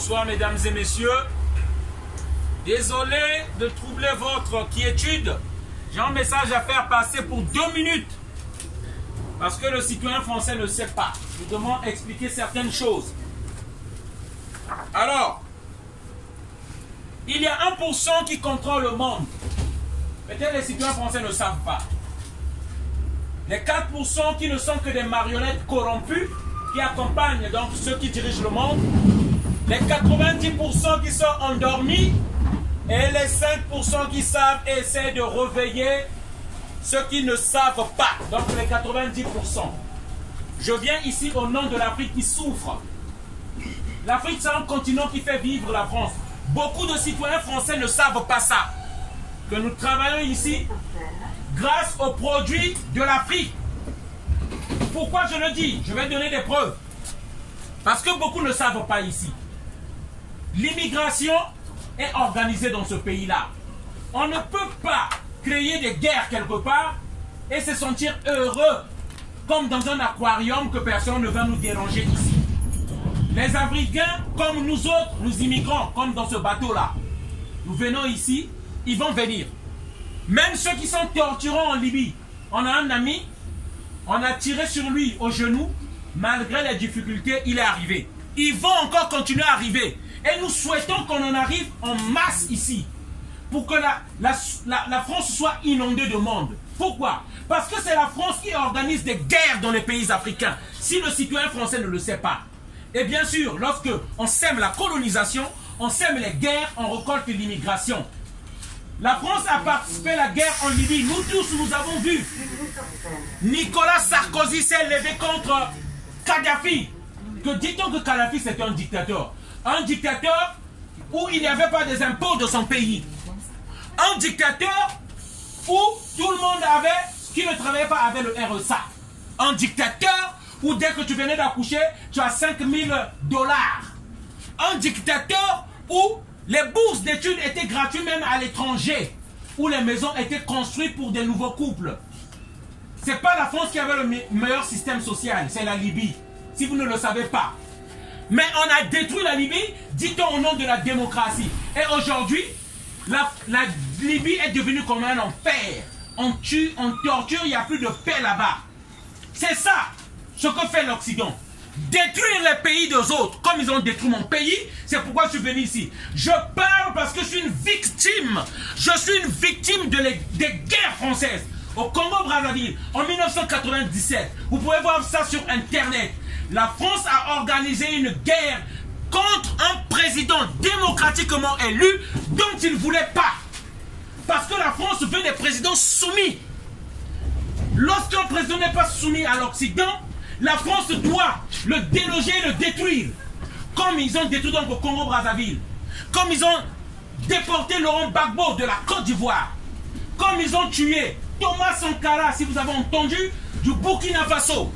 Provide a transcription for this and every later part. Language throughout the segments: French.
Bonsoir mesdames et messieurs. Désolé de troubler votre quiétude. J'ai un message à faire passer pour 2 minutes. Parce que le citoyen français ne sait pas. Je demande expliquer certaines choses. Alors, il y a 1% qui contrôle le monde. Peut-être les citoyens français ne savent pas. Les 4% qui ne sont que des marionnettes corrompues qui accompagnent donc ceux qui dirigent le monde. Les 90% qui sont endormis et les 5% qui savent et essaient de réveiller ceux qui ne savent pas. Donc les 90%. Je viens ici au nom de l'Afrique qui souffre. L'Afrique, c'est un continent qui fait vivre la France. Beaucoup de citoyens français ne savent pas ça. Que nous travaillons ici grâce aux produits de l'Afrique. Pourquoi je le dis? Je vais donner des preuves. Parce que beaucoup ne savent pas ici. L'immigration est organisée dans ce pays-là. On ne peut pas créer des guerres quelque part et se sentir heureux comme dans un aquarium que personne ne va nous déranger ici. Les Africains, comme nous autres, nous immigrons, comme dans ce bateau-là. Nous venons ici, ils vont venir. Même ceux qui sont torturés en Libye. On a un ami, on a tiré sur lui au genou, malgré les difficultés, il est arrivé. Ils vont encore continuer à arriver. Et nous souhaitons qu'on en arrive en masse ici. Pour que la France soit inondée de monde. Pourquoi? Parce que c'est la France qui organise des guerres dans les pays africains. Si le citoyen français ne le sait pas. Et bien sûr, lorsque on sème la colonisation, on sème les guerres, on récolte l'immigration. La France a participé à la guerre en Libye. Nous tous, nous avons vu. Nicolas Sarkozy s'est levé contre Kadhafi. Que dit-on que Kadhafi c'était un dictateur? Un dictateur où il n'y avait pas des impôts de son pays. Un dictateur où tout le monde qui ne travaillait pas avait le RSA. Un dictateur où dès que tu venais d'accoucher, tu as 5 000 $. Un dictateur où les bourses d'études étaient gratuites même à l'étranger. Où les maisons étaient construites pour des nouveaux couples. Ce n'est pas la France qui avait le meilleur système social, c'est la Libye. Si vous ne le savez pas. Mais on a détruit la Libye, dit-on au nom de la démocratie. Et aujourd'hui, la Libye est devenue comme un enfer. On tue, on torture, il n'y a plus de paix là-bas. C'est ça ce que fait l'Occident. Détruire les pays des autres, comme ils ont détruit mon pays, c'est pourquoi je suis venu ici. Je parle parce que je suis une victime. Je suis une victime des guerres françaises. Au Congo-Brazzaville, en 1997, vous pouvez voir ça sur Internet. La France a organisé une guerre contre un président démocratiquement élu dont il ne voulait pas. Parce que la France veut des présidents soumis. Lorsqu'un président n'est pas soumis à l'Occident, la France doit le déloger et le détruire. Comme ils ont détruit donc au Congo-Brazzaville. Comme ils ont déporté Laurent Gbagbo de la Côte d'Ivoire. Comme ils ont tué Thomas Sankara, si vous avez entendu, du Burkina Faso.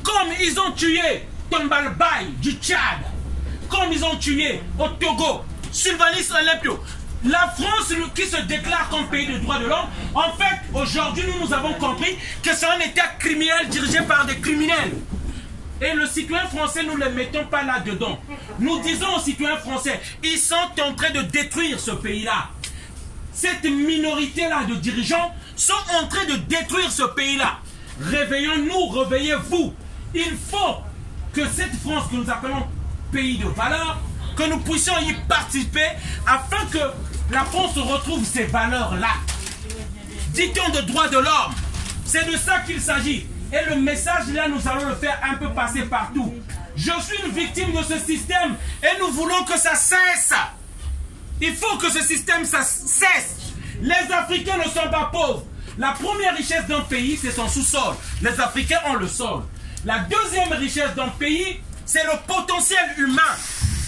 Comme ils ont tué Tombal Bay du Tchad. Comme ils ont tué au Togo Sylvanus Olympio. La France qui se déclare comme pays de droits de l'homme, en fait, aujourd'hui, nous avons compris que c'est un État criminel dirigé par des criminels. Et le citoyen français, nous ne le mettons pas là-dedans. Nous disons aux citoyens français, ils sont en train de détruire ce pays-là. Cette minorité-là de dirigeants sont en train de détruire ce pays-là. Réveillons-nous, réveillez-vous. Il faut que cette France que nous appelons pays de valeur, que nous puissions y participer afin que la France retrouve ces valeurs-là. Dit-on de droits de l'homme, c'est de ça qu'il s'agit. Et le message là, nous allons le faire un peu passer partout. Je suis une victime de ce système et nous voulons que ça cesse. Il faut que ce système ça cesse. Les Africains ne sont pas pauvres. La première richesse d'un pays, c'est son sous-sol. Les Africains ont le sol. La deuxième richesse d'un pays, c'est le potentiel humain.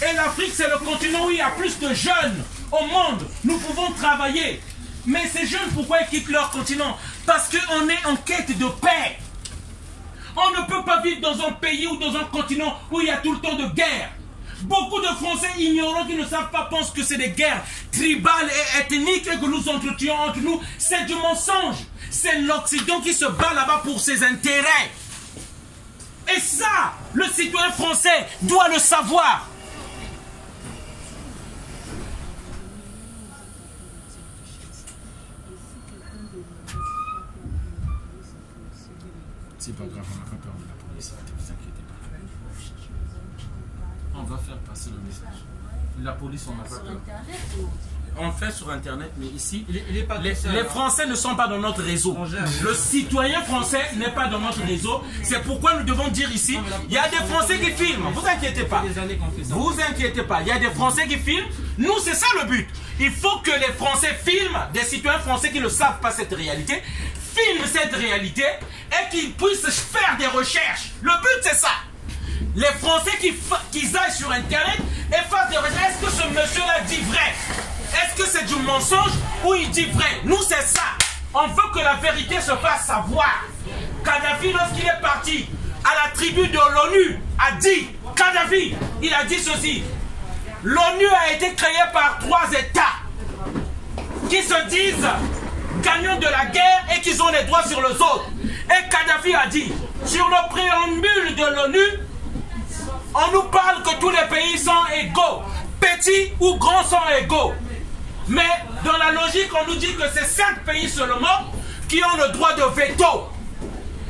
Et l'Afrique, c'est le continent où il y a plus de jeunes au monde. Nous pouvons travailler. Mais ces jeunes, pourquoi ils quittent leur continent? Parce qu'on est en quête de paix. On ne peut pas vivre dans un pays ou dans un continent où il y a tout le temps de guerre. Beaucoup de Français ignorants qui ne savent pas pensent que c'est des guerres tribales et ethniques et que nous entretuons entre nous. C'est du mensonge. C'est l'Occident qui se bat là-bas pour ses intérêts. Et ça, le citoyen français doit le savoir. C'est pas grave, on n'a pas peur de la police, ne vous inquiétez pas. On va faire passer le message. La police, on n'a pas peur. On fait sur Internet, mais ici, les Français ne sont pas dans notre réseau. Le citoyen français n'est pas dans notre réseau. C'est pourquoi nous devons dire ici, il y a des Français qui filment. Vous inquiétez pas. Vous inquiétez pas. Il y a des Français qui filment. Nous, c'est ça le but. Il faut que les Français filment, des citoyens français qui ne savent pas cette réalité, filment cette réalité et qu'ils puissent faire des recherches. Le but, c'est ça. Les Français qui aillent sur Internet et fassent des recherches. Est-ce que ce monsieur-là dit vrai? Est-ce que c'est du mensonge ou il dit vrai? Nous, c'est ça. On veut que la vérité se fasse savoir. Kadhafi, lorsqu'il est parti à la tribu de l'ONU, a dit, Kadhafi, il a dit ceci. L'ONU a été créée par 3 États qui se disent gagnants de la guerre et qui ont les droits sur les autres. Et Kadhafi a dit, sur le préambule de l'ONU, on nous parle que tous les pays sont égaux. Petits ou grands sont égaux. Mais dans la logique, on nous dit que c'est 5 pays seulement qui ont le droit de veto.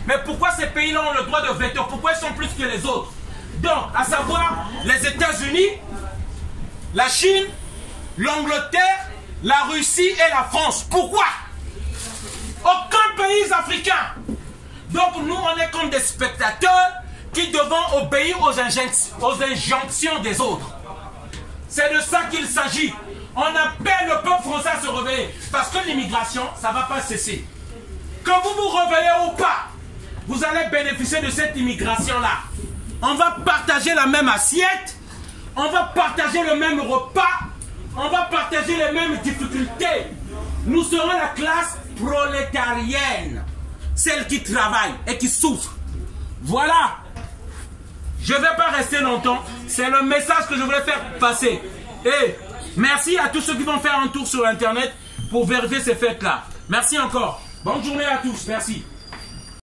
Mais pourquoi ces pays-là ont le droit de veto? Pourquoi ils sont plus que les autres? Donc, à savoir les États-Unis, la Chine, l'Angleterre, la Russie et la France. Pourquoi? Aucun pays africain. Donc nous, on est comme des spectateurs qui devons obéir aux injonctions des autres. C'est de ça qu'il s'agit. On appelle le peuple français à se réveiller. Parce que l'immigration, ça ne va pas cesser. Que vous vous réveillez ou pas, vous allez bénéficier de cette immigration-là. On va partager la même assiette. On va partager le même repas. On va partager les mêmes difficultés. Nous serons la classe prolétarienne. Celle qui travaille et qui souffre. Voilà. Je ne vais pas rester longtemps. C'est le message que je voulais faire passer. Et merci à tous ceux qui vont faire un tour sur Internet pour vérifier ces fêtes-là. Merci encore. Bonne journée à tous. Merci.